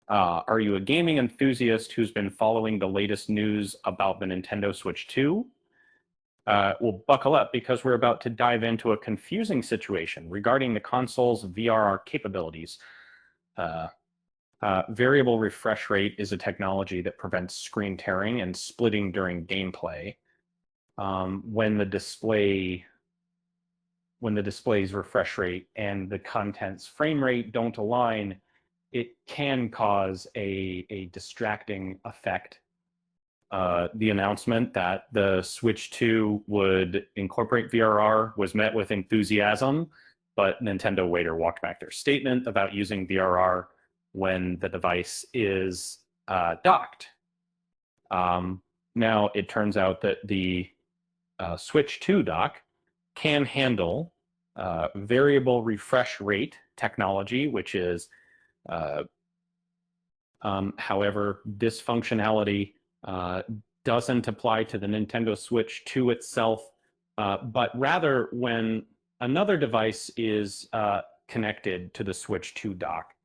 Are you a gaming enthusiast who's been following the latest news about the Nintendo Switch 2? Well, buckle up because we're about to dive into a confusing situation regarding the console's VRR capabilities. Variable refresh rate is a technology that prevents screen tearing and splitting during gameplay. When the display's refresh rate and the content's frame rate don't align, it can cause a distracting effect. The announcement that the Switch 2 would incorporate VRR was met with enthusiasm, but Nintendo later walked back their statement about using VRR when the device is docked. Now, it turns out that the Switch 2 dock can handle variable refresh rate technology, which is, however, this functionality doesn't apply to the Nintendo Switch 2 itself, but rather when another device is connected to the Switch 2 dock.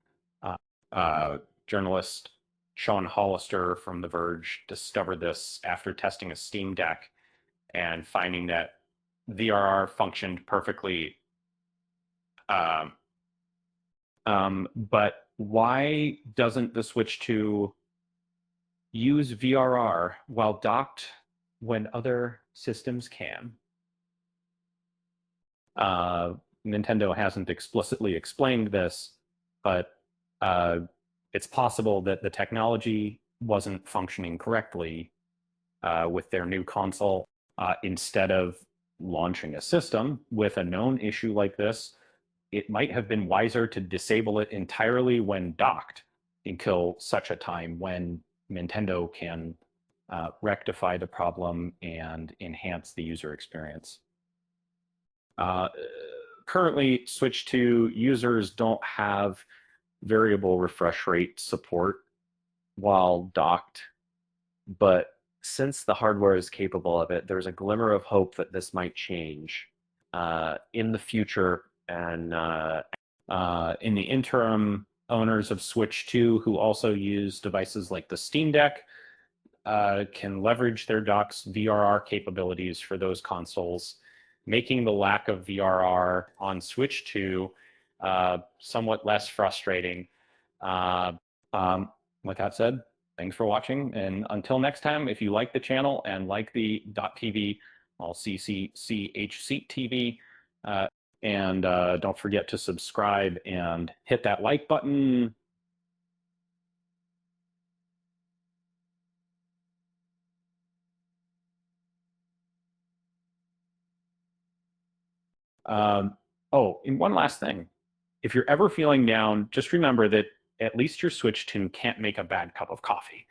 Journalist Sean Hollister from The Verge discovered this after testing a Steam Deck and finding that VRR functioned perfectly. But why doesn't the Switch 2 use VRR while docked when other systems can? Nintendo hasn't explicitly explained this, but it's possible that the technology wasn't functioning correctly with their new console. Instead of launching a system with a known issue like this, it might have been wiser to disable it entirely when docked until such a time when Nintendo can rectify the problem and enhance the user experience. Currently, Switch 2 users don't have variable refresh rate support while docked, But since the hardware is capable of it, there's a glimmer of hope that this might change in the future. And in the interim, owners of Switch 2 who also use devices like the Steam Deck can leverage their dock's VRR capabilities for those consoles, making the lack of VRR on Switch 2 somewhat less frustrating. With that said, thanks for watching, and until next time, if you like the channel and like the .tv, I'll CCCHC TV, and don't forget to subscribe and hit that like button. Oh, and one last thing. If you're ever feeling down, just remember that at least your Switch 2 can't make a bad cup of coffee.